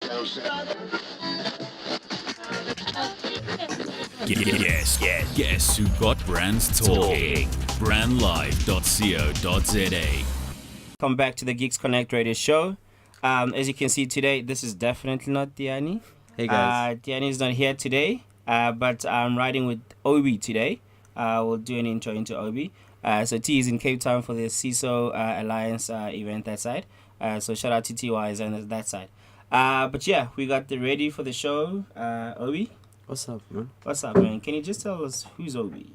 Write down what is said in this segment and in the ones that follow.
Guess who got brands talking? Brandlive.co.za. Come back to the Geeks Connect radio show. As you can see today, this is definitely not Diani. Hey guys. Diani is not here today, but I'm riding with Obi today. We'll do an intro into Obi. So T is in Cape Town for the CISO Alliance event that side. So shout out to TY is on that side. But yeah, we got the ready for the show. Obi? What's up, man? What's up, man? Can you just tell us who's Obi?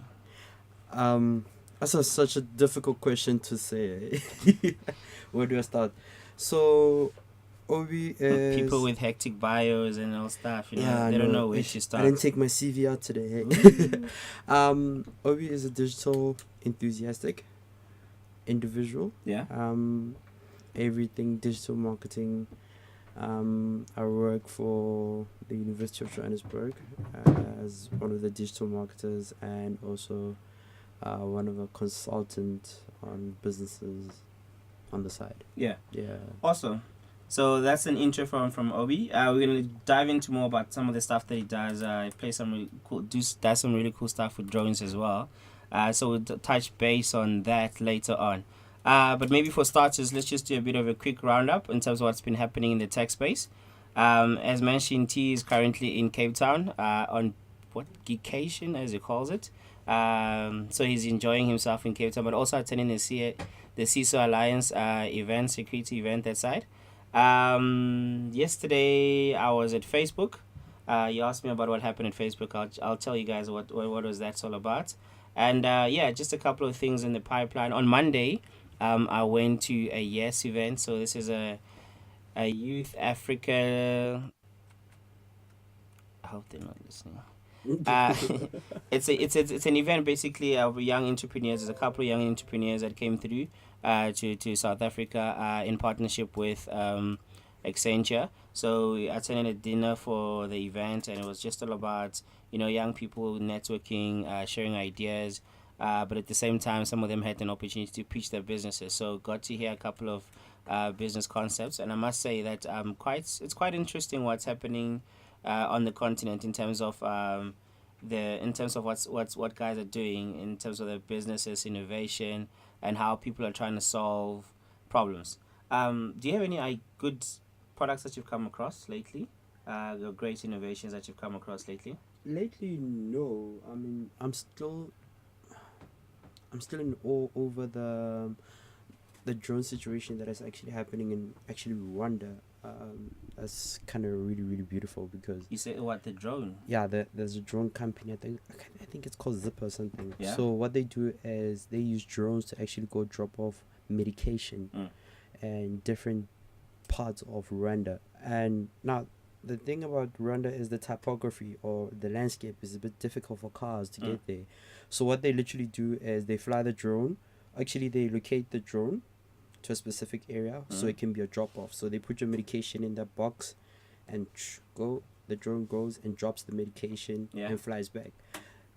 That's such a difficult question to say. Where do I start? So, Obi is... People with hectic bios and all stuff, you know, they don't know where to start. I didn't take my CV out today. Obi is a digital enthusiastic individual. Yeah. Everything digital marketing. I work for the University of Johannesburg as one of the digital marketers and also one of a consultant on businesses on the side. Yeah. Awesome. So that's an intro from Obi. We're gonna dive into more about some of the stuff that he does. He plays some really cool, does some really cool stuff with drones as well. So we'll touch base on that later on. But maybe for starters, let's just do a bit of a quick roundup in terms of what's been happening in the tech space. As mentioned, T is currently in Cape Town on Geekcation, as he calls it. So he's enjoying himself in Cape Town, but also attending the CISO Alliance event, security event that side. Yesterday, I was at Facebook. You asked me about what happened at Facebook. I'll tell you guys what was that all about. And just a couple of things in the pipeline. On Monday, I went to a YES event. So this is a Youth Africa. I hope they're not listening. It's an event basically of young entrepreneurs. There's a couple of young entrepreneurs that came through to South Africa in partnership with Accenture. So we attended a dinner for the event, and it was just all about young people networking, sharing ideas. But at the same time, some of them had an opportunity to pitch their businesses. So got to hear a couple of business concepts, and I must say that it's quite interesting what's happening on the continent in terms of what guys are doing in terms of their businesses, innovation, and how people are trying to solve problems. Do you have any good products that you've come across lately? Or great innovations that you've come across lately? Lately, no. I mean, I'm still in awe over the drone situation that is actually happening in Rwanda. That's kind of really, really beautiful because you say the drone? Yeah, there's a drone company. I think it's called Zipper or something. Yeah. So what they do is they use drones to actually go drop off medication in different parts of Rwanda. And now the thing about Rwanda is the topography or the landscape is a bit difficult for cars to get there. So what they literally do is they fly the drone. Actually, they locate the drone to a specific area so it can be a drop off. So they put your medication in that box and the drone goes and drops the medication and flies back.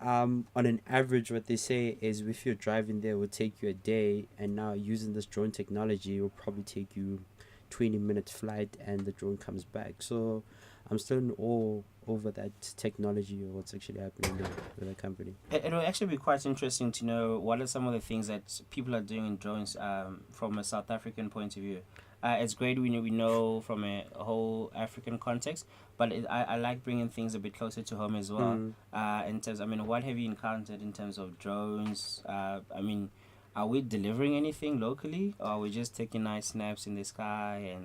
On an average, what they say is if you're driving there, it would take you a day, and now using this drone technology, it will probably take you 20-minute flight and the drone comes back. So I'm still in awe over that technology or what's actually happening there with the company. It will actually be quite interesting to know what are some of the things that people are doing in drones from a South African point of view. It's great we know from a whole African context, but I like bringing things a bit closer to home as well. In terms, what have you encountered in terms of drones? Are we delivering anything locally, or are we just taking nice snaps in the sky?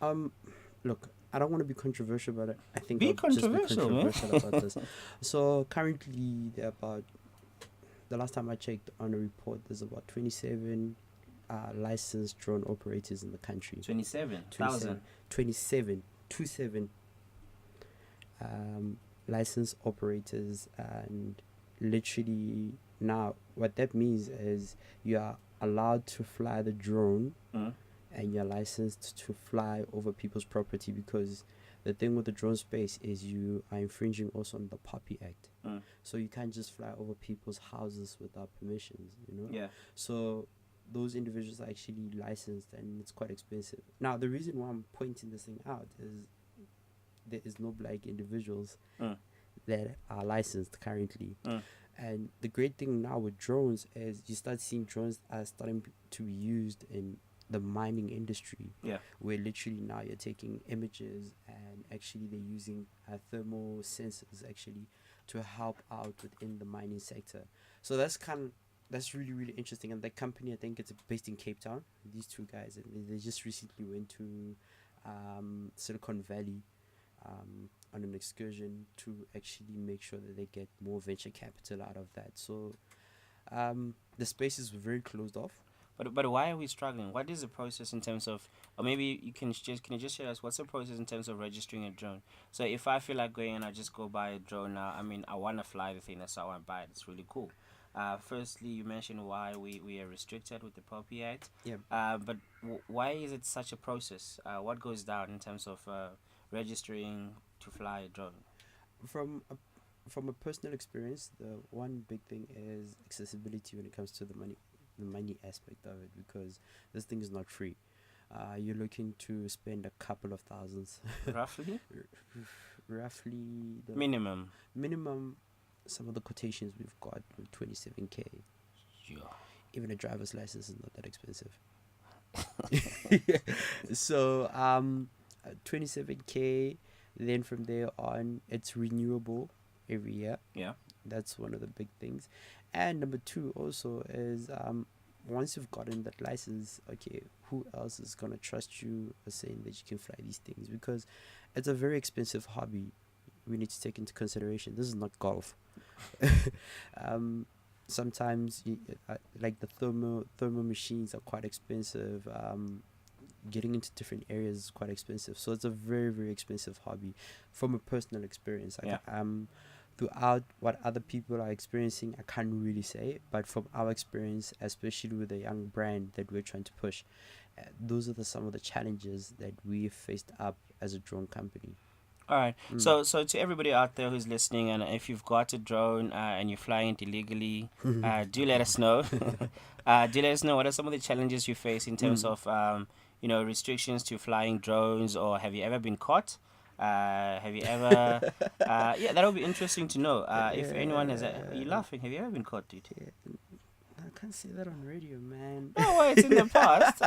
And look, I don't want to be controversial about it. I think I'll just be controversial about this. So currently, the last time I checked on a report, there's about 27 licensed drone operators in the country. 27,000. 27 licensed operators, and literally now what that means is you are allowed to fly the drone and you're licensed to fly over people's property, because the thing with the drone space is you are infringing also on the POPI Act. So you can't just fly over people's houses without permissions, Yeah. So those individuals are actually licensed, and it's quite expensive. Now, the reason why I'm pointing this thing out is there is no black individuals Mm. that are licensed currently. Mm. And the great thing now with drones is you start seeing drones are starting to be used in the mining industry, Yeah. where literally now you're taking images and actually they're using thermal sensors actually to help out within the mining sector. So that's really really interesting. And that company, I think it's based in Cape Town. These two guys, and they just recently went to Silicon Valley on an excursion to actually make sure that they get more venture capital out of that. So the spaces were very closed off. But why are we struggling? What is the process in terms of, or maybe can you just share us what's the process in terms of registering a drone? So if I feel like going and I just go buy a drone now, I mean I want to fly the thing, that's how I want to buy it. It's really cool. Firstly, you mentioned why we are restricted with the Poppy Act. Yeah. But why is it such a process? What goes down in terms of registering to fly a drone? From a personal experience, the one big thing is accessibility when it comes to the money aspect of it, because this thing is not free. You're looking to spend a couple of thousands, Roughly? roughly the Minimum. minimum. Some of the quotations we've got with 27K. Yeah. Even a driver's license is not that expensive. So 27K. Then from there on, it's renewable every year. Yeah. That's one of the big things. And number two also is once you've gotten that license, okay, who else is gonna trust you saying that you can fly these things? Because it's a very expensive hobby. We need to take into consideration. This is not golf. Sometimes like the thermal machines are quite expensive. Getting into different areas is quite expensive, so it's a very very expensive hobby. From a personal experience, throughout what other people are experiencing, I can't really say, but from our experience, especially with a young brand that we're trying to push, those are some of the challenges that we faced up as a drone company. All right. So to everybody out there who's listening, and if you've got a drone and you're flying it illegally, do let us know. Do let us know what are some of the challenges you face in terms of restrictions to flying drones, or have you ever been caught? Have you ever? Yeah, that would be interesting to know. If anyone has, are you laughing? Have you ever been caught, dude? Yeah, I can't say that on radio, man. No, well, it's in the past.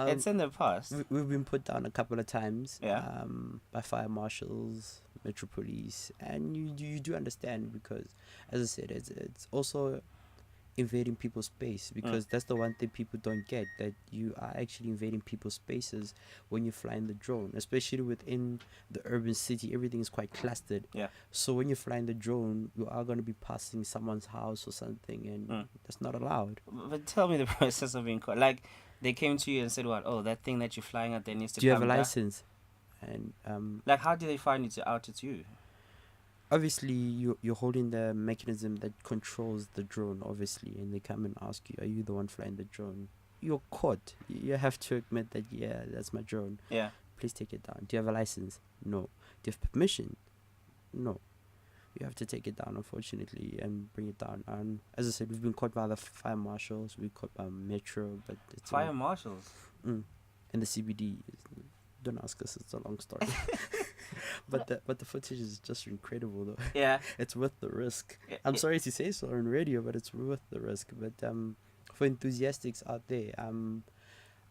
It's in the past. We've been put down a couple of times. Yeah. By fire marshals, metro police, and you do understand, because, as I said, it's also invading people's space, because that's the one thing people don't get, that you are actually invading people's spaces when you're flying the drone, especially within the urban city. Everything is quite clustered. Yeah. So when you're flying the drone, you are going to be passing someone's house or something, and that's not allowed. But tell me the process of being caught. Like, they came to you and said, "What? Oh, that thing that you're flying at there needs to." Do you have a come back." license? And Like, how do they find it to out it to you? obviously you're holding the mechanism that controls the drone, obviously, and they come and ask you, are you the one flying the drone? You're caught. You have to admit that, yeah, that's my drone. Yeah. Please take it down. Do you have a license? No. Do you have permission? No. You have to take it down, unfortunately, and bring it down. And as I said, we've been caught by the fire marshals, we've caught by Metro, but it's Fire marshals. and the CBD. Don't ask us, it's a long story. but the footage is just incredible, though. Yeah. It's worth the risk. I'm sorry to say so on radio, but it's worth the risk. But for enthusiasts out there,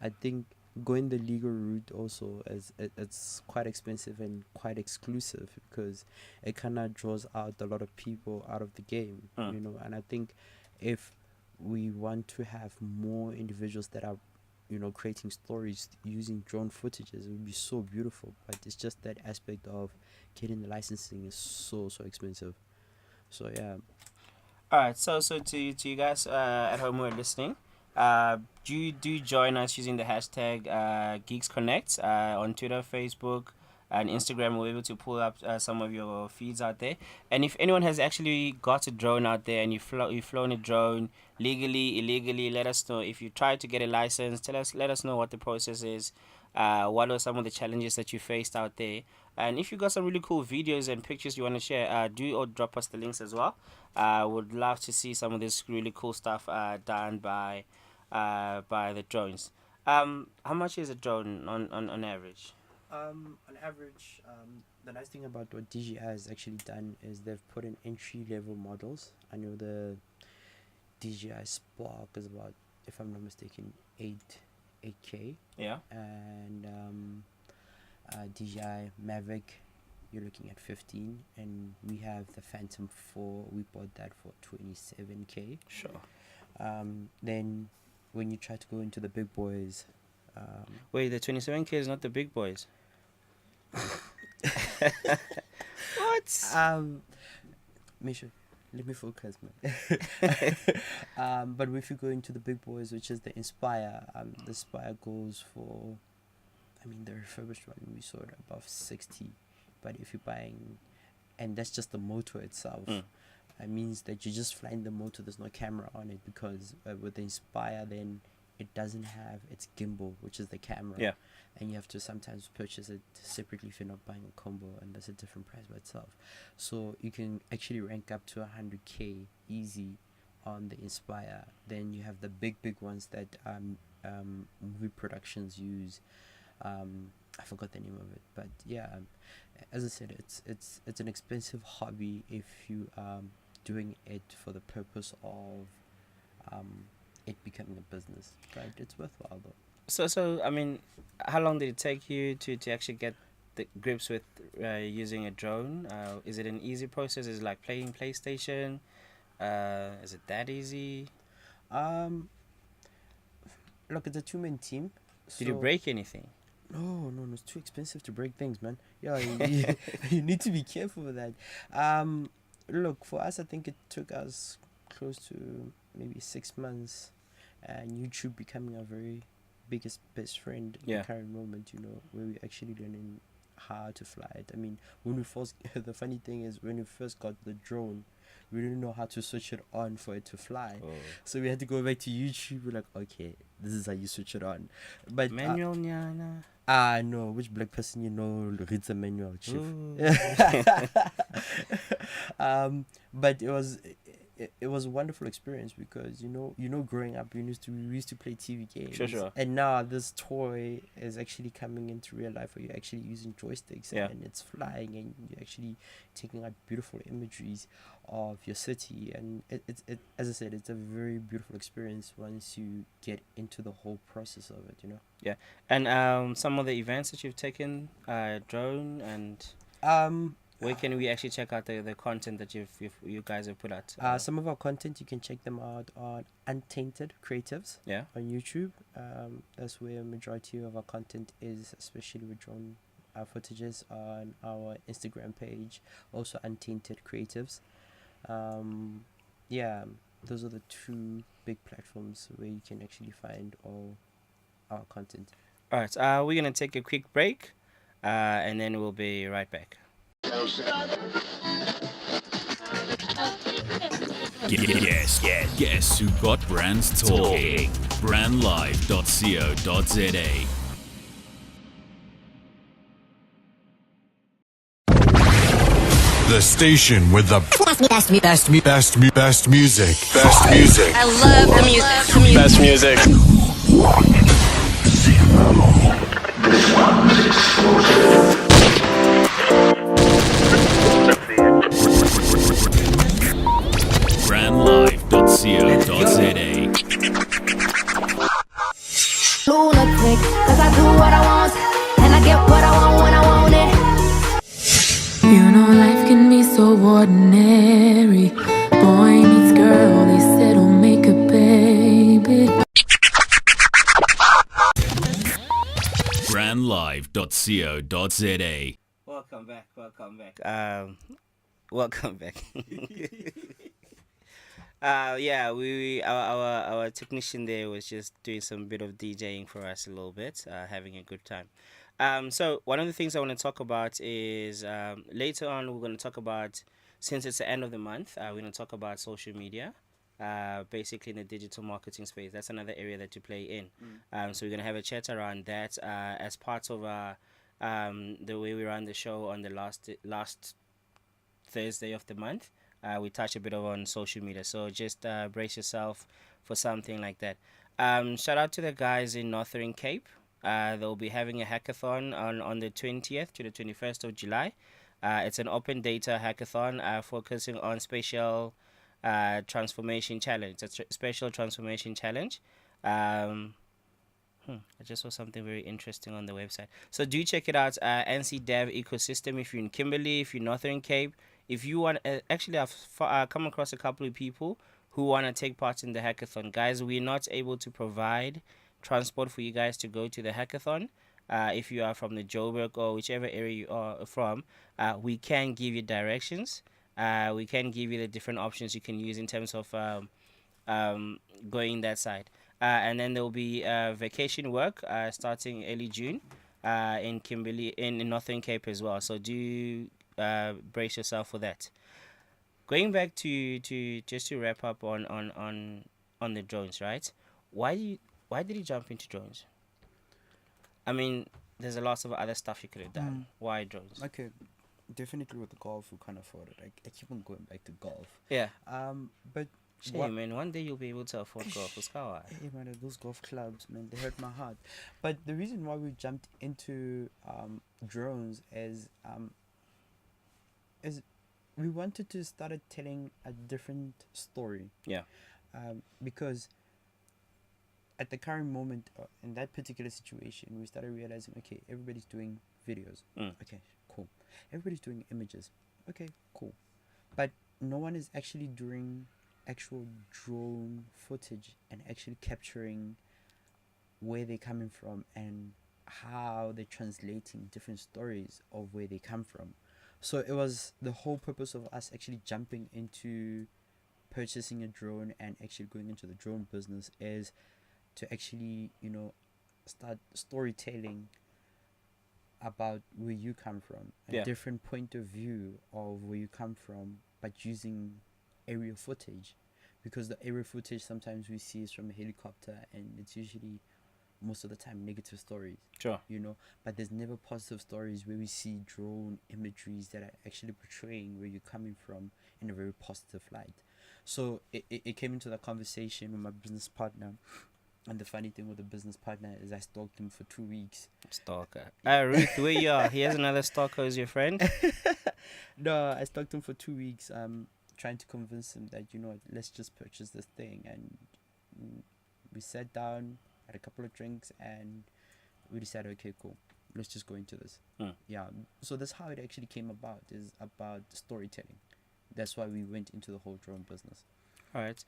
I think going the legal route also it's quite expensive and quite exclusive, because it kind of draws out a lot of people out of the game, and I think if we want to have more individuals that are creating stories using drone footages, it would be so beautiful. But it's just that aspect of getting the licensing is so expensive. So yeah. All right. So to you guys at home who are listening, do join us using the hashtag Geeks Connect on Twitter, Facebook, and Instagram. We're able to pull up some of your feeds out there. And if anyone has actually got a drone out there and you've flown a drone legally, illegally, let us know. If you try to get a license, let us know what the process is. What are some of the challenges that you faced out there? And if you got some really cool videos and pictures you want to share, or drop us the links as well. Would love to see some of this really cool stuff done by the drones. How much is a drone on average? On average, the nice thing about what DJI has actually done is they've put in entry level models. I know the DJI Spark is about, if I'm not mistaken, 8K, Yeah. and DJI Mavic, you're looking at 15, and we have the Phantom 4. We bought that for 27K. Sure. Then when you try to go into the big boys, Wait, the 27K is not the big boys. What? Misha, let me focus, man. But if you go into the big boys, which is the Inspire, the Inspire goes for, I mean, the refurbished one we saw it above 60, but if you're buying, and that's just the motor itself. It means that you're just flying the motor. There's no camera on it, because with the Inspire, then it doesn't have its gimbal, which is the camera. Yeah. And you have to sometimes purchase it separately if you're not buying a combo, and that's a different price by itself. So you can actually rank up to 100K easy on the Inspire. Then you have the big ones that movie productions use. I forgot the name of it, but yeah, as I said, it's an expensive hobby if you doing it for the purpose of it becoming a business, but it's worthwhile though. So I mean, how long did it take you to actually get the grips with using a drone? Is it an easy process? Is it like playing PlayStation? Is it that easy? Look, it's a two-man team. Did you break anything? No, it's too expensive to break things, man. Yeah, you need to be careful with that. Look, for us, I think it took us close to maybe 6 months, and YouTube becoming our very biggest best friend in the current moment, where we actually learning how to fly it. I mean, when we first, the funny thing is, when we first got the drone, we didn't know how to switch it on for it to fly. So we had to go back to YouTube. We're like, okay, this is how you switch it on. But manual, nyana. No, which black person reads a manual, chief? But it was a wonderful experience, because growing up we used to play TV games. Sure. And now this toy is actually coming into real life, where you're actually using joysticks and it's flying, and you're actually taking out beautiful imageries of your city, and it as I said, it's a very beautiful experience once you get into the whole process of it. Yeah. And some of the events that you've taken, drone, and where can we actually check out the content that you guys have put out? Some of our content, you can check them out on Untainted Creatives on YouTube. That's where a majority of our content is, especially with drone footages. On our Instagram page, also Untainted Creatives. Those are the two big platforms where you can actually find all our content. All right, we're gonna take a quick break, and then we'll be right back. Guess who got brands talking? Brandlive.co.za. The station with the best music. I love the music. Best music. Brandlive.co.za. Lunatic, cause I do what I want, and I get what I want when I want it. Life can be so ordinary. Boy meets girl, they said, "Oh, make a baby." Brandlive.co.za. Welcome back. Welcome back. Our technician there was just doing some bit of DJing for us a little bit, having a good time. So one of the things I want to talk about is later on we're going to talk about, since it's the end of the month, we're going to talk about social media, basically in the digital marketing space. That's another area that you play in. So we're going to have a chat around that as part of the way we run the show on the last Thursday of the month. We touch a bit on social media, so just brace yourself for something like that. Shout out to the guys in Northern Cape. They'll be having a hackathon on the 20th to the 21st of July. It's an open data hackathon focusing on spatial transformation challenge. It's a spatial transformation challenge. I just saw something very interesting on the website. So do check it out. NC Dev Ecosystem. If you're in Kimberley, if you're Northern Cape, if you want, actually, I've come across a couple of people who want to take part in the hackathon. Guys, we're not able to provide transport for you guys to go to the hackathon. If you are from the Joburg or whichever area you are from, we can give you directions. We can give you the different options you can use in terms of going that side. And then there will be vacation work starting early June in Kimberley, in Northern Cape as well. So do brace yourself for that. Going back to just to wrap up on the drones, right? Why did you jump into drones? I mean, there's a lot of other stuff you could have done. Why drones? Okay, definitely with the golf, we can't afford it. I keep on going back to golf. Yeah. But Shame, man. One day you'll be able to afford golf. Hey, man, those golf clubs, man, they hurt my heart. But the reason why we jumped into drones is we wanted to start telling a different story. Yeah. Because at the current moment, in that particular situation, we started realizing, okay, everybody's doing videos. Okay, cool. Everybody's doing images. Okay, cool. But no one is actually doing actual drone footage and actually capturing where they're coming from and how they're translating different stories of where they come from. So it was the whole purpose of us actually jumping into purchasing a drone and actually going into the drone business is to actually, start storytelling about where you come from, a different point of view of where you come from, but using aerial footage, because the aerial footage sometimes we see is from a helicopter and it's usually most of the time negative stories. Sure. But there's never positive stories where we see drone imageries that are actually portraying where you're coming from in a very positive light. So it came into the conversation with my business partner. And the funny thing with the business partner is I stalked him for 2 weeks. Stalker. Ruth, where you are? Here's another stalker as your friend. No, I stalked him for 2 weeks, trying to convince him that, let's just purchase this thing. And we sat down, had a couple of drinks, and we decided, okay, cool, let's just go into this. Yeah. So that's how it actually came about, is about storytelling. That's why we went into the whole drone business. All right.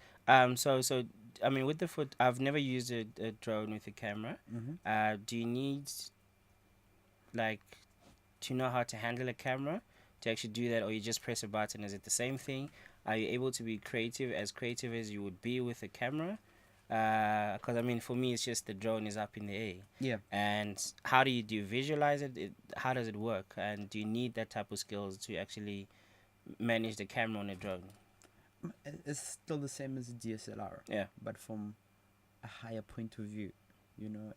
So I mean, with the foot, I've never used a drone with a camera. Do you need, like, to know how to handle a camera to actually do that, or you just press a button? Is it the same thing? Are you able to be creative as you would be with a camera? Because I mean, for me, it's just the drone is up in the air. Yeah. And how do you visualize it? How does it work? And do you need that type of skills to actually manage the camera on a drone? It's still the same as a DSLR. Yeah. But from a higher point of view.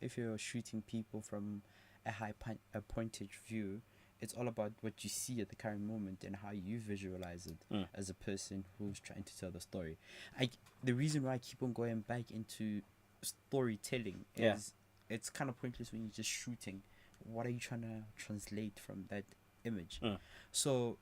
If you're shooting people from a high pointage view, it's all about what you see at the current moment and how you visualize it as a person who's trying to tell the story. The reason why I keep on going back into storytelling is it's kind of pointless when you're just shooting. What are you trying to translate from that image? So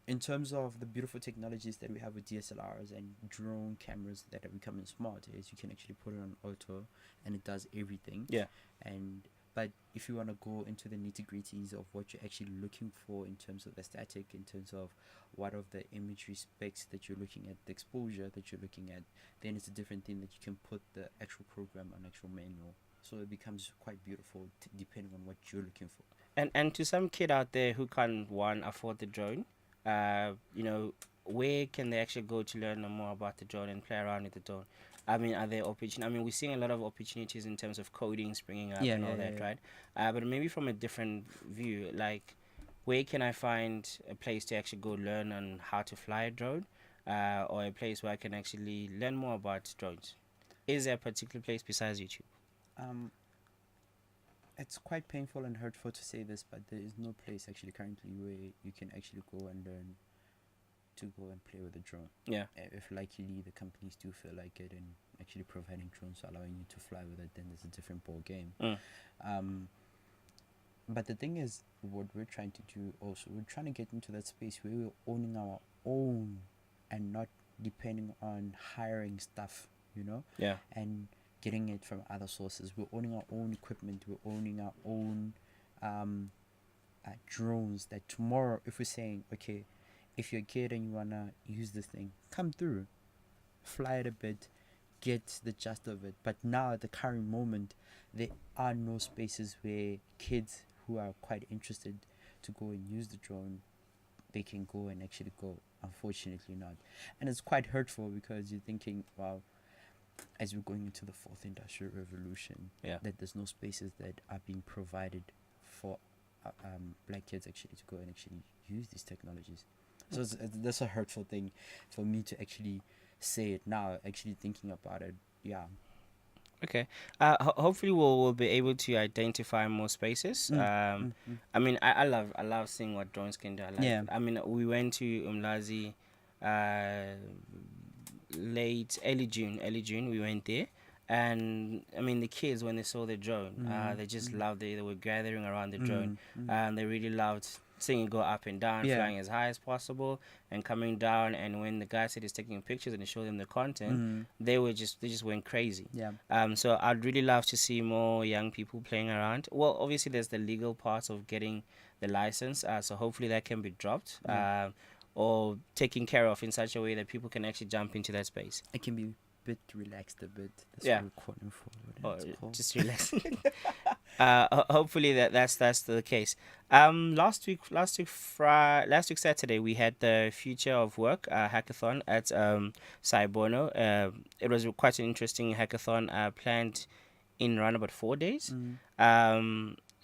in terms of the beautiful technologies that we have with DSLRs and drone cameras that are becoming smart, is you can actually put it on auto and it does everything. Yeah. But if you want to go into the nitty-gritties of what you're actually looking for in terms of the static, in terms of what of the imagery specs that you're looking at, the exposure that you're looking at, then it's a different thing that you can put the actual program on actual manual. So it becomes quite beautiful depending on what you're looking for. And to some kid out there who can't afford the drone, where can they actually go to learn more about the drone and play around with the drone? I mean, are there opportunities? I mean, we're seeing a lot of opportunities in terms of coding springing up right? But maybe from a different view, like, where can I find a place to actually go learn on how to fly a drone, or a place where I can actually learn more about drones? Is there a particular place besides YouTube? It's quite painful and hurtful to say this, but there is no place actually currently where you can actually go and learn to go and play with a drone. Yeah. If luckily the companies do feel like it and actually providing drones, allowing you to fly with it, then there's a different ball game. Mm. But the thing is, what we're trying to do also, we're trying to get into that space where we're owning our own and not depending on hiring stuff, Yeah. and getting it from other sources. We're owning our own equipment, we're owning our own drones, that tomorrow, if we're saying, okay, if you're a kid and you want to use this thing, come through, fly it a bit, get the gist of it. But now at the current moment, there are no spaces where kids who are quite interested to go and use the drone, they can go and actually go. Unfortunately not. And it's quite hurtful, because you're thinking, wow, as we're going into the fourth industrial revolution, Yeah. that there's no spaces that are being provided for black kids actually to go and actually use these technologies. So that's a hurtful thing for me to actually say it now, actually thinking about it. Yeah. Okay. Hopefully we'll be able to identify more spaces. I mean, I love seeing what drones can do. Yeah. I mean, we went to Umlazi, early June. We went there, and I mean, the kids, when they saw the drone, they just loved it. They were gathering around the drone, and they really loved seeing it go up and down, Yeah. flying as high as possible and coming down. And when the guy said he's taking pictures and he showed them the content, they just went crazy. Yeah. So I'd really love to see more young people playing around. Well, obviously there's the legal part of getting the license, so hopefully that can be dropped, or taken care of in such a way that people can actually jump into that space. It can be a bit relaxed a bit. That's Yeah. what we're calling for. Or It's called. just relax. Hopefully that's the case. Last week Saturday, we had the Future of Work hackathon at Saibono. It was quite an interesting hackathon, planned in around about 4 days.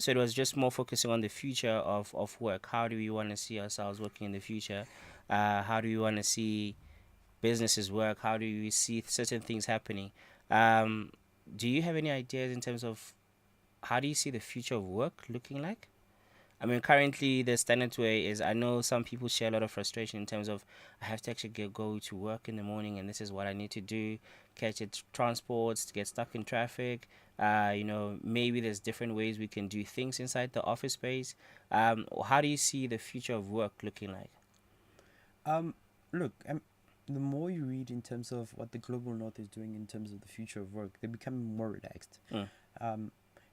So it was just more focusing on the future of work. How do we want to see ourselves working in the future? How do we want to see businesses work? How do we see certain things happening? Do you have any ideas in terms of how do you see the future of work looking like? I mean, currently the standard way is, I know some people share a lot of frustration in terms of, I have to actually go to work in the morning and this is what I need to do, catch it transports, to get stuck in traffic. Maybe there's different ways we can do things inside the office space. How do you see the future of work looking like? Look, the more you read in terms of what the global north is doing in terms of the future of work, they're becoming more relaxed.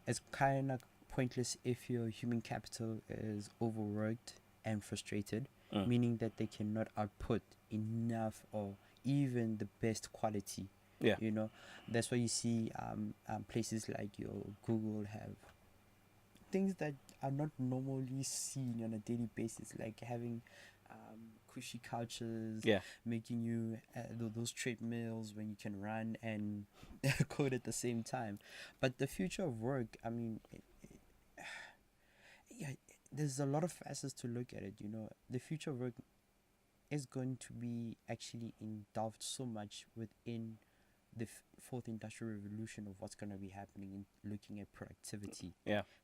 It's kind of pointless if your human capital is overworked and frustrated, meaning that they cannot output enough or even the best quality. Yeah. That's why you see places like your Google have things that are not normally seen on a daily basis, like having cushy couches, making you those treadmills when you can run and code at the same time. But the future of work, I mean, there's a lot of facets to look at it. The future of work is going to be actually engulfed so much within the fourth industrial revolution of what's going to be happening in looking at productivity.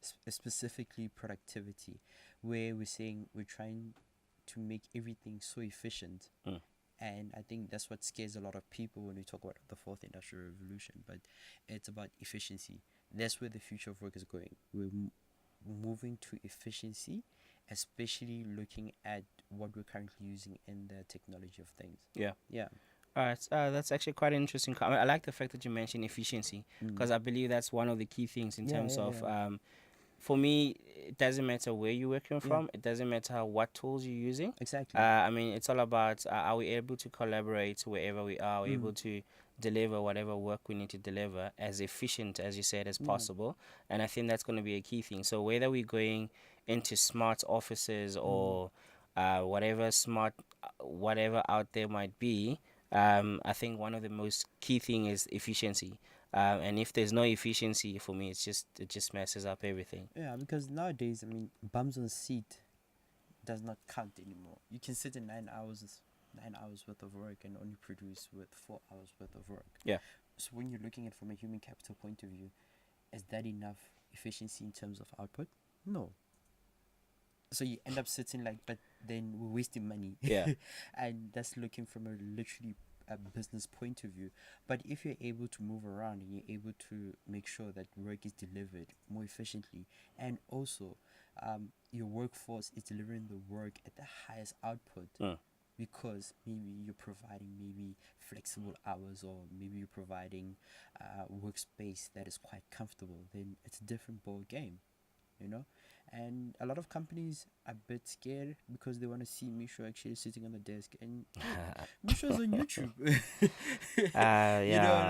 Specifically productivity, where we're saying we're trying to make everything so efficient. And I think that's what scares a lot of people when we talk about the fourth industrial revolution. But it's about efficiency. That's where the future of work is going. We're moving to efficiency, especially looking at what we're currently using in the technology of things. Yeah. All right, that's actually quite an interesting comment. I like the fact that you mentioned efficiency, because I believe that's one of the key things in terms of, for me, it doesn't matter where you're working from. It doesn't matter what tools you're using. Exactly. I mean, it's all about, are we able to collaborate wherever we are? Are we able to deliver whatever work we need to deliver as efficient, as you said, as possible? And I think that's going to be a key thing. So whether we're going into smart offices or whatever out there might be, I think one of the most key thing is efficiency. And if there's no efficiency, for me, it just messes up everything. Yeah, because nowadays, I mean, bums on the seat does not count anymore. You can sit in 9 hours worth of work and only produce with 4 hours worth of work. Yeah. So when you're looking at it from a human capital point of view, is that enough efficiency in terms of output? No. So you end up sitting but then we're wasting money. Yeah. And that's looking from a literally a business point of view. But if you're able to move around and you're able to make sure that work is delivered more efficiently, and also your workforce is delivering the work at the highest output, because maybe you're providing maybe flexible hours, or maybe you're providing workspace that is quite comfortable, then it's a different ball game, you know. And a lot of companies are a bit scared because they want to see Misho actually sitting on the desk, and Misho's on YouTube. You know,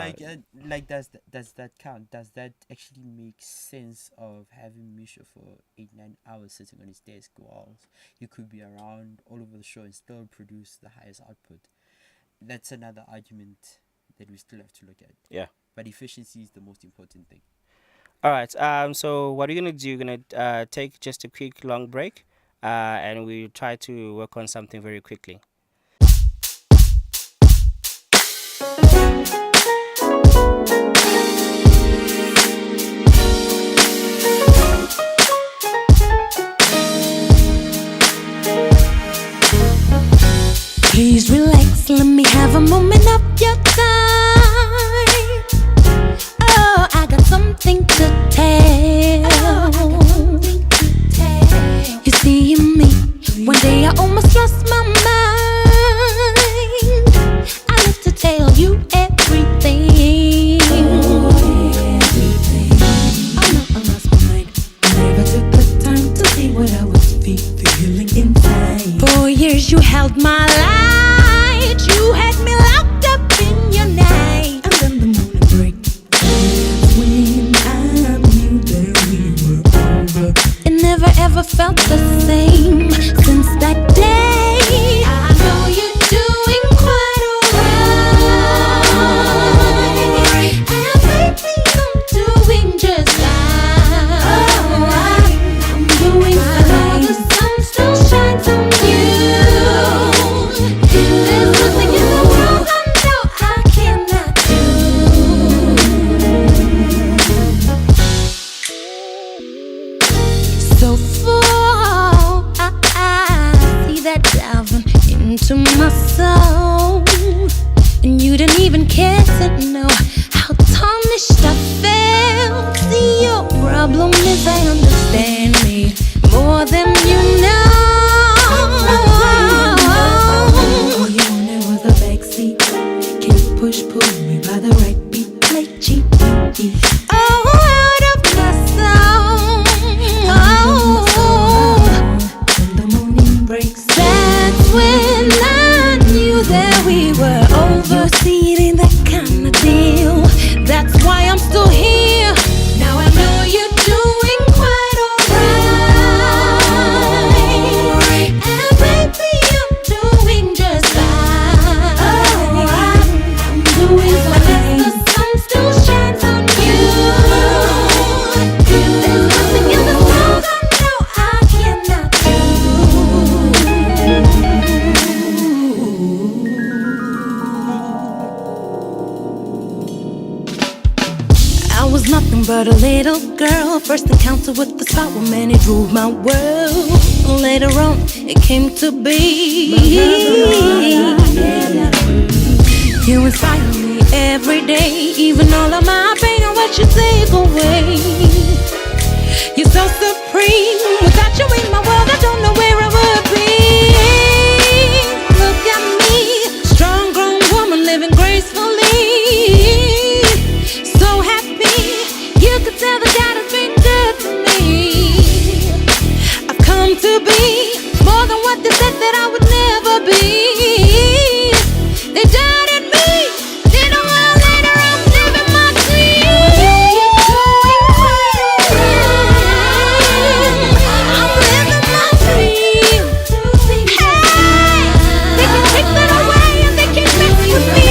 like does that count? Does that actually make sense of having Misho for 8-9 hours sitting on his desk whilst he could be around all over the show and still produce the highest output? That's another argument that we still have to look at. Yeah. But efficiency is the most important thing. All right. So what are you gonna do? You're gonna take just a quick long break, and we try to work on something very quickly. Please relax, let me have a moment of your time. Oh, I got something to tell. You see me, one day I almost lost my mind. I live to tell you everything. Oh no, I lost my mind. Never took the time to see what I was feeling inside. 4 years you held my life. You had me locked up in your night. And then the morning break. That's when I knew that we were over. It never ever felt the same since that day. I know you're doing quite alright, and lately I'm doing just fine. I'm doing fine. I know the sun still shines on you. There's nothing in the world I know I cannot do. So full, I see that diving into my soul, and you didn't even care to know how tarnished I felt. See, your problem is I understand me more than you know. All you wanted was a backseat. Can you pull me by the right beat? Play cheap. Oh, out of my soul. Oh, when the morning breaks, that's when I knew that we were over. See, it ain't that kind of deal. That's why I'm still here. Now I know you're doing quite alright, and baby, I'm doing just fine. I'm doing fine. The sun still shines on you. There's nothing in the world I know I cannot do. I was nothing but a little girl. First encounter with the spot where man, it ruled my world. Later on, it came to be. You inspire me every day. Even all of my pain, I watch you take away. You're so supreme. Without you in my world, I don't know where I would be. Look at me, strong grown woman living gracefully. So happy, you could tell that God has been good to me. I've come to be more than what they said that I would never be. They doubted me, didn't want later, I'm living my dream. I'm living my dream. Hey, they can take that away and they can mess with me.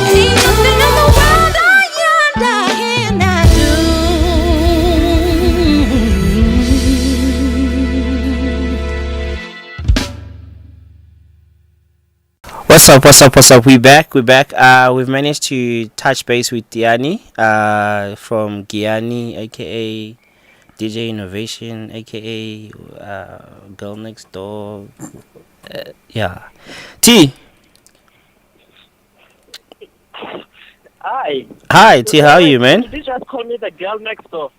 Ain't nothing in the world I cannot do. What's up? We back. We've managed to touch base with Diani, from Gianni, aka DJ Innovation, aka Girl Next Door. Yeah. T. Hi. Hi, T. How are you, You man? did just call me the girl next door.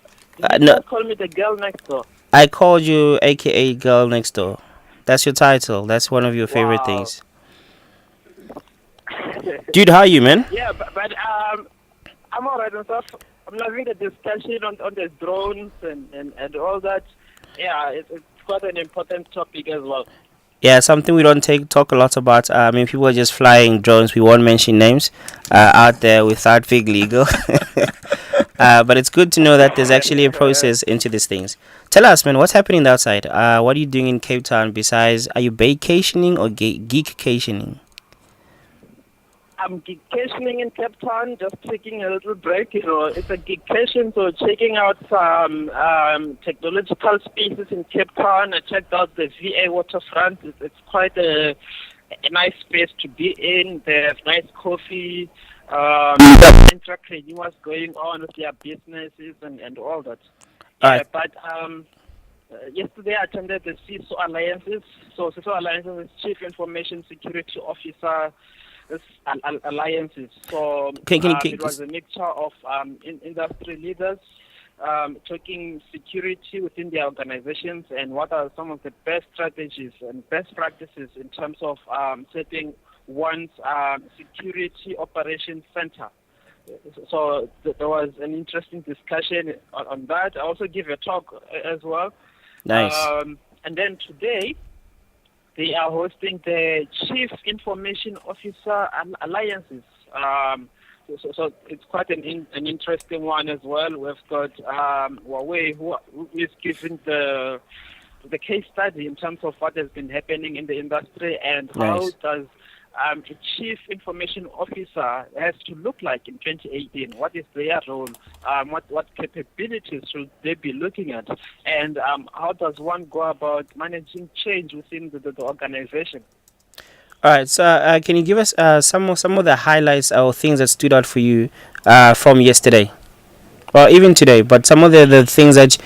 No, Just call me the girl next door. I called you, aka Girl Next Door. That's your title. That's one of your favorite Wow. things. Dude, how are you, man? Yeah, but I'm alright and stuff. I'm loving the discussion on the drones and all that. Yeah, it's quite an important topic as well. Yeah, something we don't talk a lot about. I mean, people are just flying drones. We won't mention names out there without big legal. But it's good to know that there's actually a process into these things. Tell us, man, what's happening outside? What are you doing in Cape Town besides, are you vacationing or geek-cationing? I'm geekcationing in Cape Town, just taking a little break. You know, it's a geekcation, so checking out some technological spaces in Cape Town. I checked out the VA waterfront. It's quite a nice space to be in. There's nice coffee, entrepreneurs going on with their businesses and all that. All right. But yesterday I attended the CISO Alliances. So CISO Alliances is Chief Information Security Officer alliances. So it was a mixture of industry leaders talking security within their organizations and what are some of the best strategies and best practices in terms of setting one's security operations center. So there was an interesting discussion on that. I also give a talk as well. Nice. And then today, they are hosting the Chief Information Officer Alliances. So it's quite an interesting one as well. We've got Huawei, who is giving the case study in terms of what has been happening in the industry and how does a Chief Information Officer has to look like in 2018. What is their role? What capabilities should they be looking at? And how does one go about managing change within the organization? All right. So, can you give us some of the highlights or things that stood out for you from yesterday, or even today? But some of the things that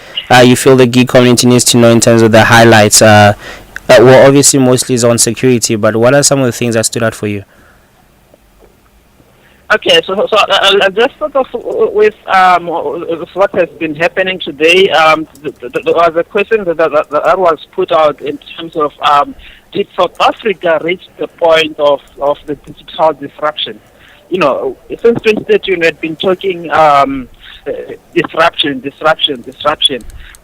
you feel the geek community needs to know in terms of the highlights. Well, obviously, mostly is on security. But what are some of the things that stood out for you? Okay, so I'll just start off with what has been happening today. There was a question that was put out in terms of did South Africa reach the point of the digital disruption? You know, since 2013 we had been talking disruption.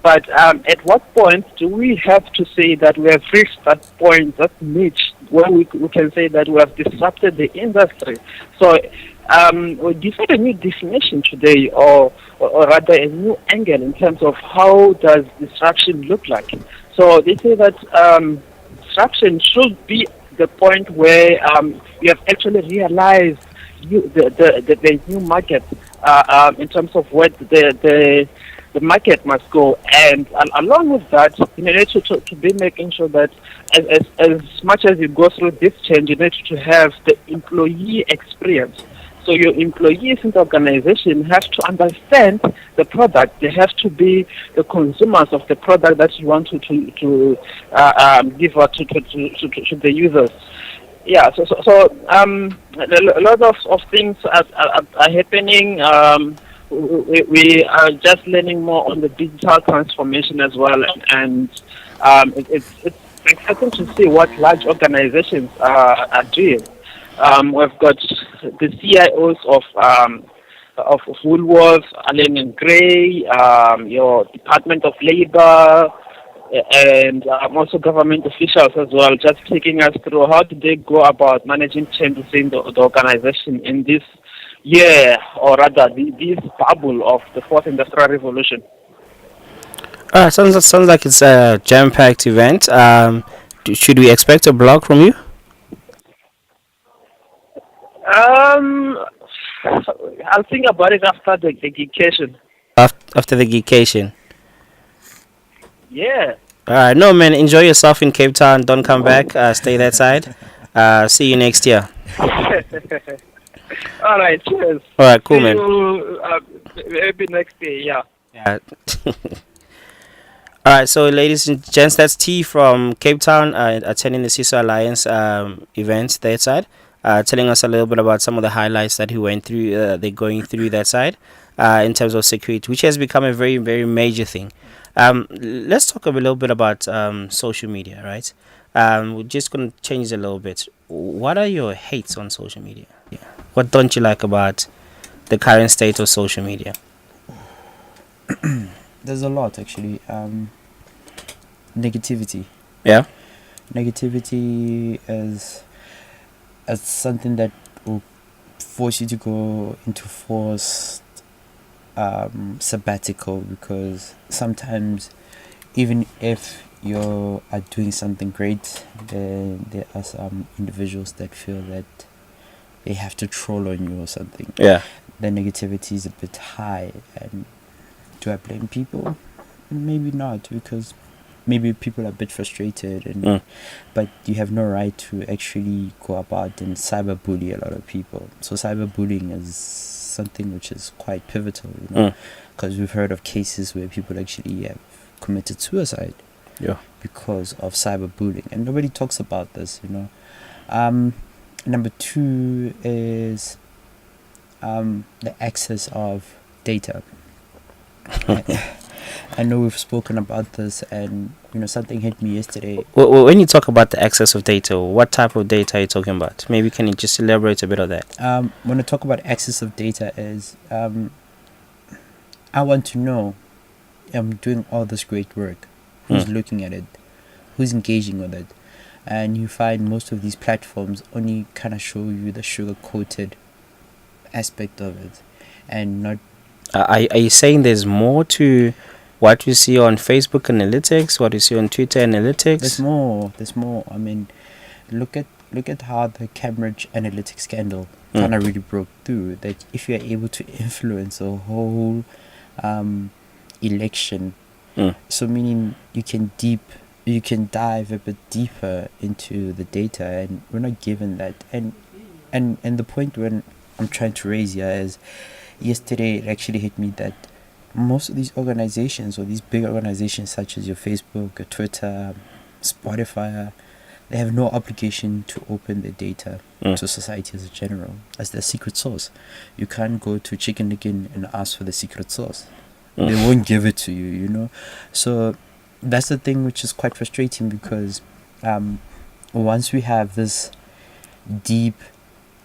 But at what point do we have to say that we have reached that point, that niche, where we can say that we have disrupted the industry? So we decided a new definition today, or rather a new angle in terms of how does disruption look like. So they say that disruption should be the point where you have actually realized the new market in terms of what the market must go, and along with that, you need to be making sure that as much as you go through this change, you need to have the employee experience. So your employees in the organization have to understand the product. They have to be the consumers of the product that you want to give out to the users. Yeah, so a lot of things are happening. We are just learning more on the digital transformation as well, and it's exciting to see what large organizations are doing. We've got the CIOs of Woolworths, Allen and Gray, your Department of Labor, and also government officials as well, just taking us through how do they go about managing change within the organization in this year, or rather this bubble of the fourth industrial revolution. Sounds like it's a jam-packed event. Should we expect a blog from you? I'll think about it after the geekcation. After the geekation. Yeah. Alright, no man, enjoy yourself in Cape Town. Don't come back. Stay that side. See you next year. All right, cheers. Alright, cool, See man. you, maybe next day, yeah. Yeah. All right, so ladies and gents, that's T from Cape Town, attending the CISO Alliance event that side, telling us a little bit about some of the highlights that he went through, they're going through that side, in terms of security, which has become a very, very major thing. Let's talk a little bit about social media, right? We're just going to change a little bit. What are your hates on social media? Yeah. What don't you like about the current state of social media? There's a lot actually. Negativity. Yeah. Negativity is something that will force you to go into forced sabbatical, because sometimes even if you are doing something great, there are some individuals that feel that they have to troll on you or something. Yeah. The negativity is a bit high, and do I blame people? Maybe not, because maybe people are a bit frustrated, and but you have no right to actually go about and cyberbully a lot of people. So cyberbullying is something which is quite pivotal, you know, because we've heard of cases where people actually have committed suicide, because of cyberbullying, and nobody talks about this, you know. Number two is the access of data. I know we've spoken about this, and you know, something hit me yesterday. Well, when you talk about the access of data, what type of data are you talking about? Maybe can you just elaborate a bit on that? When I talk about access of data is, I want to know, I'm doing all this great work, who's looking at it, who's engaging with it, and you find most of these platforms only kind of show you the sugar-coated aspect of it, and not. Are you saying there's more to what you see on Facebook analytics, what you see on Twitter analytics? There's more. I mean, look at how the Cambridge Analytica scandal kind of really broke through. That if you're able to influence a whole election, so meaning you can dive a bit deeper into the data, and we're not given that. And the point when I'm trying to raise here is, yesterday it actually hit me that most of these organizations, or these big organizations such as your Facebook, your Twitter, Spotify, they have no obligation to open their data to society as a general, as their secret source. You can't go to Chicken Licken and ask for the secret source. They won't give it to you, you know. So that's the thing which is quite frustrating, because once we have this deep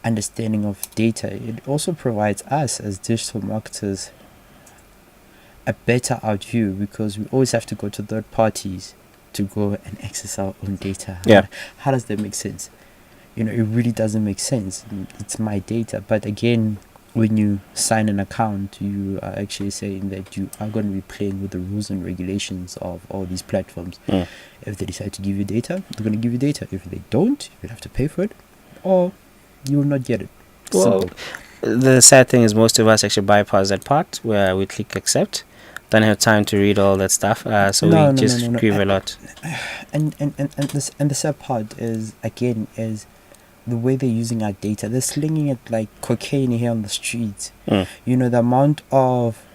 understanding of data, it also provides us as digital marketers a better out view, because we always have to go to third parties to go and access our own data. How does that make sense? You know, it really doesn't make sense. It's my data. But again, when you sign an account, you are actually saying that you are going to be playing with the rules and regulations of all these platforms. If they decide to give you data, they're going to give you data. If they don't, you'll have to pay for it, or you will not get it. Well, the sad thing is most of us actually bypass that part where we click accept. Don't have time to read all that stuff, so we just grieve a lot. And the sad part is, again, is the way they're using our data. They're slinging it like cocaine here on the streets. You know, the amount of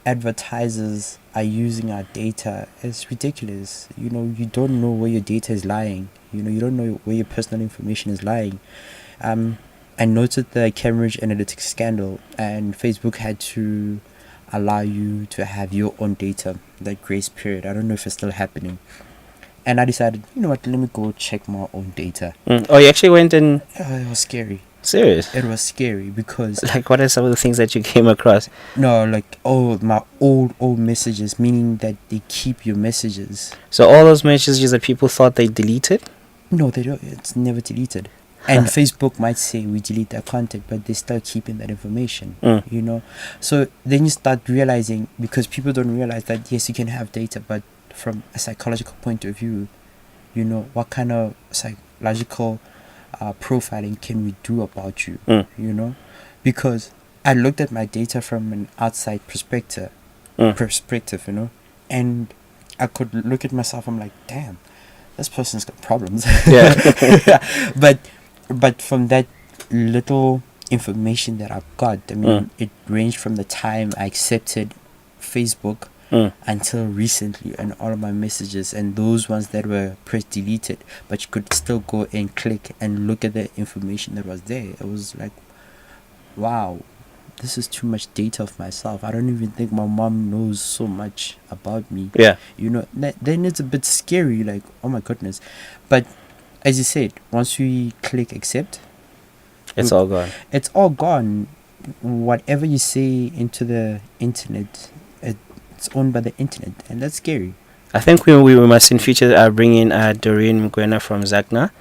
advertisers are using our data is ridiculous. You know, you don't know where your data is lying. You know, you don't know where your personal information is lying. I noted the Cambridge Analytica scandal, and Facebook had to allow you to have your own data, that grace period. I don't know if it's still happening. And I decided, you know what, let me go check my own data. Oh, you actually went and... it was scary. Serious? It was scary, because... Like, what are some of the things that you came across? No, like, my old messages, meaning that they keep your messages. So all those messages that people thought they deleted? No, they don't. It's never deleted. And Facebook might say we delete that content, but they're still keeping that information, you know. So then you start realizing, because people don't realize that, yes, you can have data, but from a psychological point of view, you know, what kind of psychological profiling can we do about you, you know? Because I looked at my data from an outside perspective, you know, and I could look at myself, I'm like, damn, this person's got problems. But from that little information that I've got, I mean, it ranged from the time I accepted Facebook until recently, and all of my messages and those ones that were press deleted, but you could still go and click and look at the information that was there. It was like, wow, this is too much data of myself. I don't even think my mom knows so much about me. Yeah. You know, then it's a bit scary, like, oh my goodness. But as you said, once we click accept, It's all gone. it's all gone. Whatever you say into the internet, it's owned by the internet, and that's scary. I think we must in future bring in Doreen Mgwena from Zagna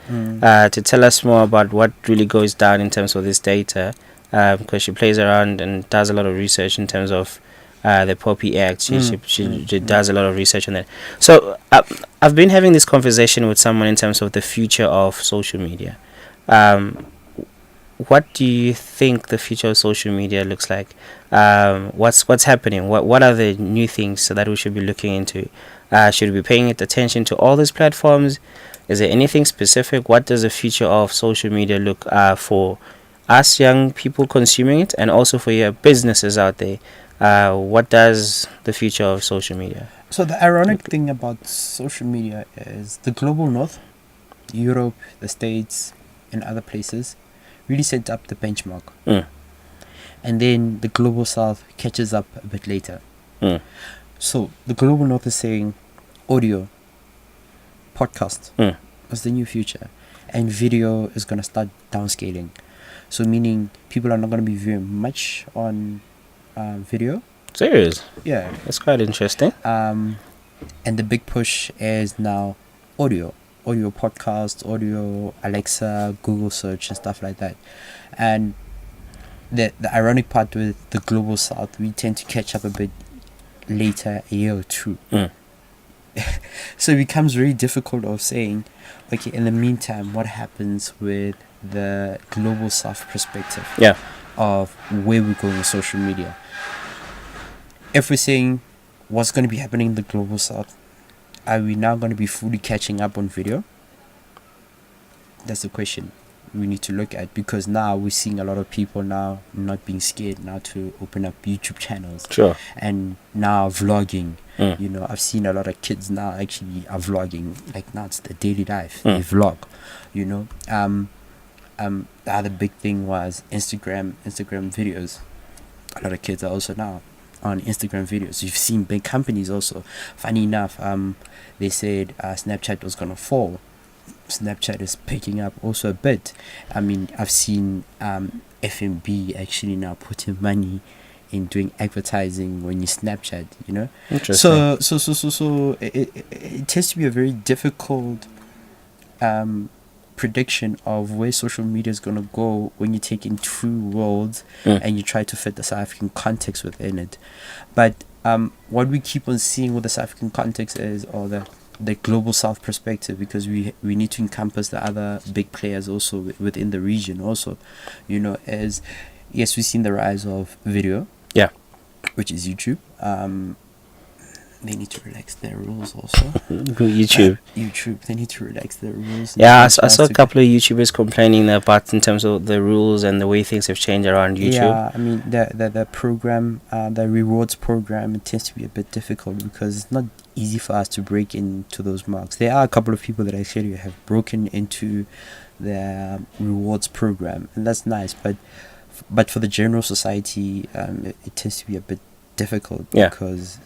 to tell us more about what really goes down in terms of this data, because she plays around and does a lot of research in terms of the Poppy Act. She does a lot of research on that. So I've been having this conversation with someone in terms of the future of social media. What do you think the future of social media looks like? What's happening? What are the new things so that we should be looking into? Should we be paying attention to all these platforms? Is there anything specific? What does the future of social media look for us young people consuming it, and also for your businesses out there? What does the future of social media? So the ironic thing about social media is the global north, Europe, the States, and other places really set up the benchmark. And then the global south catches up a bit later. So the global north is saying audio, podcast is the new future, and video is going to start downscaling. So meaning people are not going to be viewing much on video. Serious? Yeah. That's quite interesting. And the big push is now audio podcast, audio, Alexa, Google search, and stuff like that. And the ironic part with the global south, we tend to catch up a bit later, a year or two. So it becomes very difficult of saying, okay, in the meantime, what happens with the global south perspective of where we're going with social media? If we're saying what's going to be happening in the global south, are we now going to be fully catching up on video? That's the question we need to look at, because now we're seeing a lot of people now not being scared now to open up YouTube channels. Sure. And now vlogging. You know, I've seen a lot of kids now actually are vlogging. Like now it's their daily life. They vlog. You know. The other big thing was Instagram videos. A lot of kids are also now on Instagram videos. You've seen big companies also. Funny enough, they said Snapchat was gonna fall. Snapchat is picking up also a bit. I mean, I've seen FMB actually now putting money in doing advertising when you Snapchat, you know. Interesting. So it tends to be a very difficult prediction of where social media is going to go when you take in two worlds and you try to fit the South African context within it. But what we keep on seeing with the South African context is, or the global South perspective, because we need to encompass the other big players also within the region also, you know, as yes, we've seen the rise of video, which is YouTube. They need to relax their rules also. YouTube, they need to relax their rules. Yeah, I saw a couple of YouTubers complaining about in terms of the rules and the way things have changed around YouTube. Yeah, I mean the program, the rewards program, it tends to be a bit difficult because it's not easy for us to break into those marks. There are a couple of people that actually have broken into the rewards program, and that's nice. But for the general society, it tends to be a bit difficult because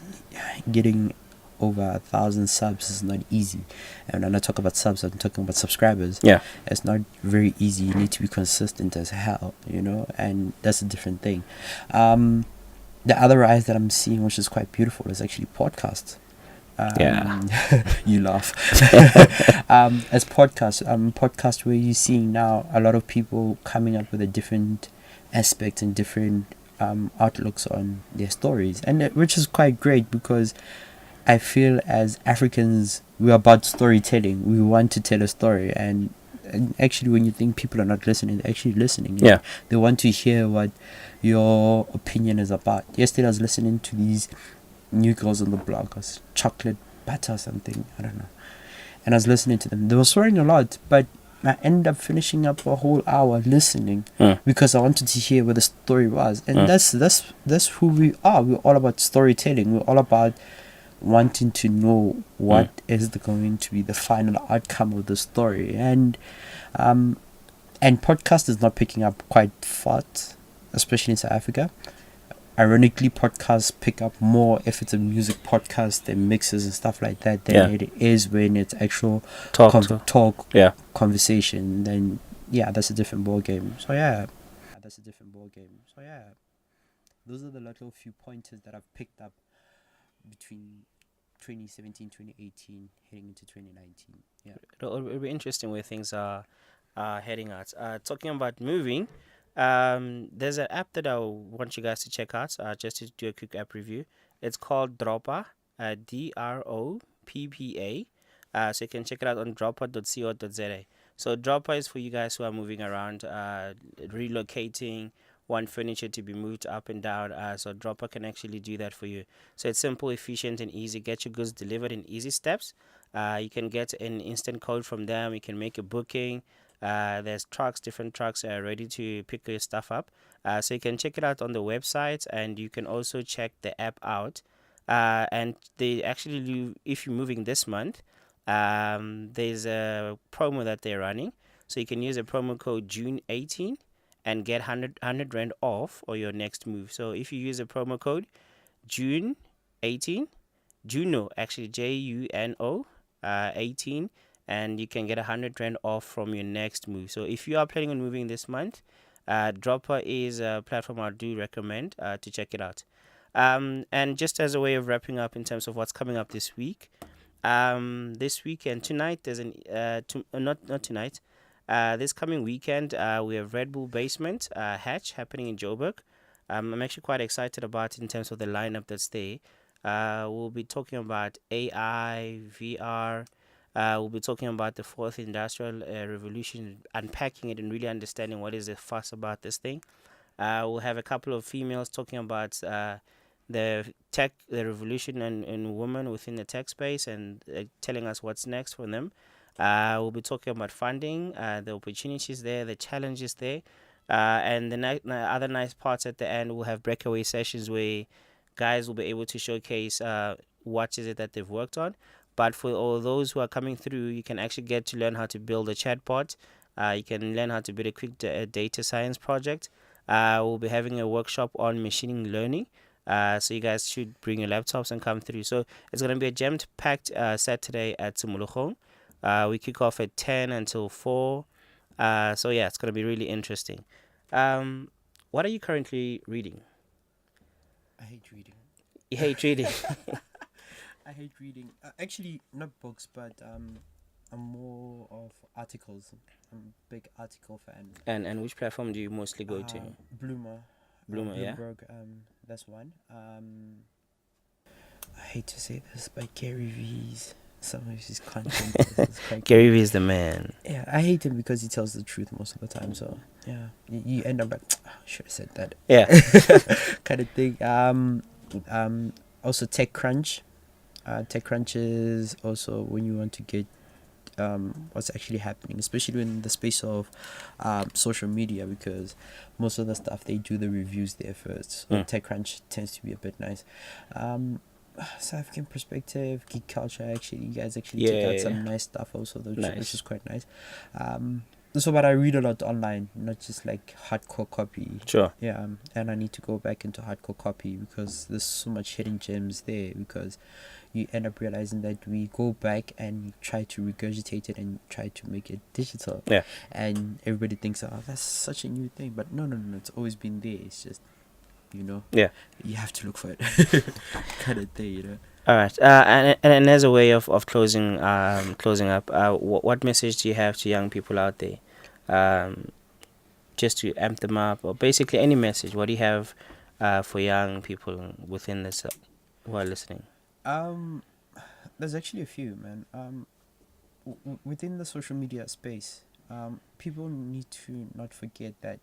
getting over 1,000 subs is not easy. And when I talk about subs, I'm talking about subscribers. It's not very easy. You need to be consistent as hell, you know, and that's a different thing. The other rise that I'm seeing, which is quite beautiful, is actually podcasts. You laugh. As podcast where you're seeing now a lot of people coming up with a different aspect and different outlooks on their stories, and which is quite great, because I feel as Africans we're about storytelling. We want to tell a story, and actually when you think people are not listening, they're actually listening. They want to hear what your opinion is about. Yesterday I was listening to these new girls on the block, chocolate butter or something, I don't know, and I was listening to them. They were swearing a lot, but I ended up finishing up a whole hour listening because I wanted to hear what the story was, and that's who we are. We're all about storytelling. We're all about wanting to know what is going to be the final outcome of the story, and podcast is not picking up quite fast, especially in South Africa. Ironically, podcasts pick up more if it's a music podcast and mixes and stuff like that than it is when it's actual talk conversation. Then that's a different ball game. So those are the little few pointers that I've picked up between 2017, 2018, heading into 2019. Yeah, it'll be interesting where things are heading at. Talking about moving. There's an app that I want you guys to check out. Just to do a quick app review. It's called Droppa, Droppa. So you can check it out on droppa.co.za. So Droppa is for you guys who are moving around, relocating, want furniture to be moved up and down. So Droppa can actually do that for you. So it's simple, efficient, and easy. Get your goods delivered in easy steps. You can get an instant code from them. You can make a booking. There's different trucks ready to pick your stuff up. So you can check it out on the website, and you can also check the app out. And they actually do, if you're moving this month, there's a promo that they're running. So you can use a promo code June18 and get 100 Rand off or your next move. So if you use a promo code June18, Juno, actually Juno 18, and you can get 100 Rand off from your next move. So if you are planning on moving this month, Dropper is a platform I do recommend to check it out. And just as a way of wrapping up in terms of what's coming up this week, this weekend, tonight, there's not tonight, this coming weekend, we have Red Bull Basement Hatch happening in Joburg. I'm actually quite excited about it in terms of the lineup that's there. We'll be talking about AI, VR. We'll be talking about the fourth industrial revolution, unpacking it and really understanding what is the fuss about this thing. We'll have a couple of females talking about the revolution and women within the tech space, and telling us what's next for them. We'll be talking about funding, the opportunities there, the challenges there, and the other nice parts at the end. We'll have breakaway sessions where guys will be able to showcase what is it that they've worked on. But for all those who are coming through, you can actually get to learn how to build a chatbot. You can learn how to build a quick data science project. We'll be having a workshop on machine learning. So you guys should bring your laptops and come through. So it's going to be a jammed-packed Saturday at Tumulukhong. We kick off at 10 until 4. So yeah, it's going to be really interesting. What are you currently reading? I hate reading. You hate reading? I hate reading. Actually, not books, but I'm more of articles. I'm a big article fan. And which platform do you mostly go to? Bloomer, yeah. Bloomberg, that's one. I hate to say this, but Gary V's, some of his content is quite Gary V is the man. Yeah, I hate him because he tells the truth most of the time. So yeah, you end up like, oh, I should have said that. Yeah, kind of thing. Also TechCrunch. TechCrunch is also when you want to get what's actually happening, especially in the space of social media, because most of the stuff they do the reviews there first. So TechCrunch tends to be a bit nice. South African perspective, geek culture. Actually, you guys actually check out some nice stuff also, which is quite nice. So, but I read a lot online, not just like hardcore copy. Sure. Yeah, and I need to go back into hardcore copy because there's so much hidden gems there. Because you end up realizing that we go back and try to regurgitate it and try to make it digital. Yeah. And everybody thinks, oh, that's such a new thing, but no, it's always been there. It's just, yeah, you have to look for it, kind of thing, All right. And as a way of closing up, what message do you have to young people out there, just to amp them up, or basically any message? What do you have for young people within this who are listening? There's actually a few, man. Within the social media space, people need to not forget that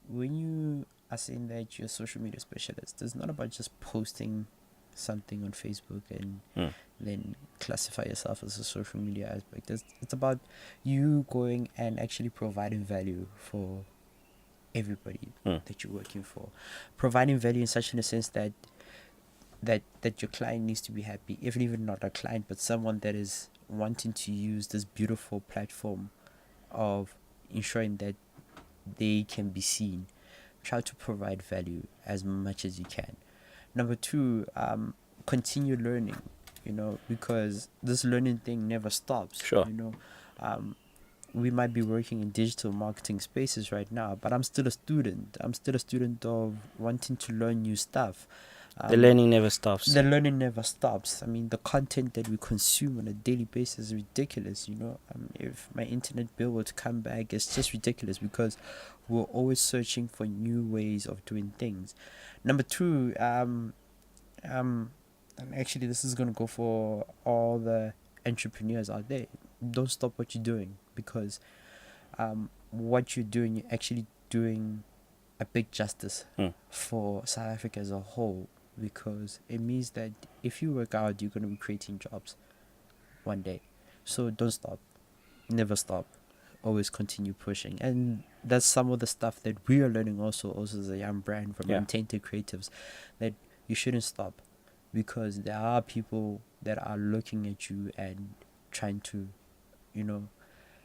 when you are saying that you're a social media specialist, it's not about just posting something on Facebook and then classify yourself as a social media aspect. It's about you going and actually providing value for everybody that you're working for. Providing value in such a sense that your client needs to be happy, even not a client, but someone that is wanting to use this beautiful platform of ensuring that they can be seen. Try to provide value as much as you can. Number 2, continue learning, because this learning thing never stops. Sure. We might be working in digital marketing spaces right now, but I'm still a student. I'm still a student of wanting to learn new stuff. The learning never stops. The learning never stops. I mean, the content that we consume on a daily basis is ridiculous, If my internet bill were to come back, it's just ridiculous because we're always searching for new ways of doing things. Number 2, and actually this is going to go for all the entrepreneurs out there. Don't stop what you're doing, because what you're doing, you're actually doing a big justice for South Africa as a whole, because it means that if you work out, you're going to be creating jobs one day. So don't stop. Never stop. Always continue pushing. And that's some of the stuff that we are learning also as a young brand from Untainted Creatives, that you shouldn't stop, because there are people that are looking at you and trying to,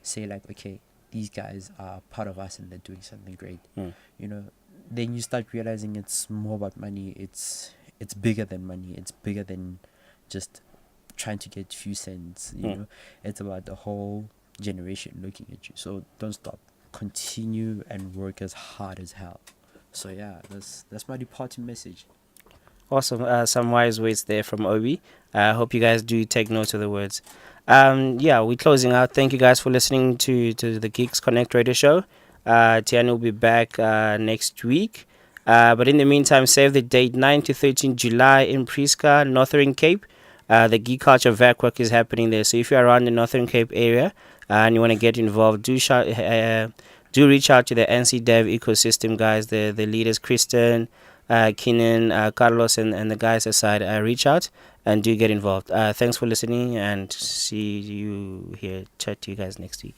say like, okay, these guys are part of us and they're doing something great. Then you start realizing it's more about money. It's bigger than money. It's bigger than just trying to get few cents. It's about the whole generation looking at you. So don't stop. Continue and work as hard as hell. So yeah, that's my departing message. Awesome. Some wise words there from Obi. I hope you guys do take note of the words. We're closing out. Thank you guys for listening to the Geeks Connect radio show. Tiana will be back next week. But in the meantime, save the date, 9 to 13 July in Prieska, Northern Cape. The Geek Culture VAC work is happening there. So if you're around the Northern Cape area and you want to get involved, do reach out to the NC Dev ecosystem guys, the leaders, Kristen, Keenan, Carlos, and the guys aside. Reach out and do get involved. Thanks for listening, and see you here. Chat to you guys next week.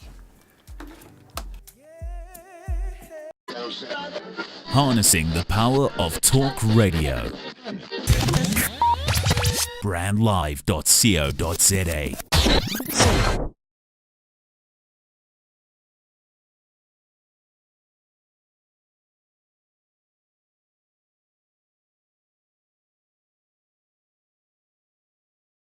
Harnessing the power of talk radio. Brandlive.co.za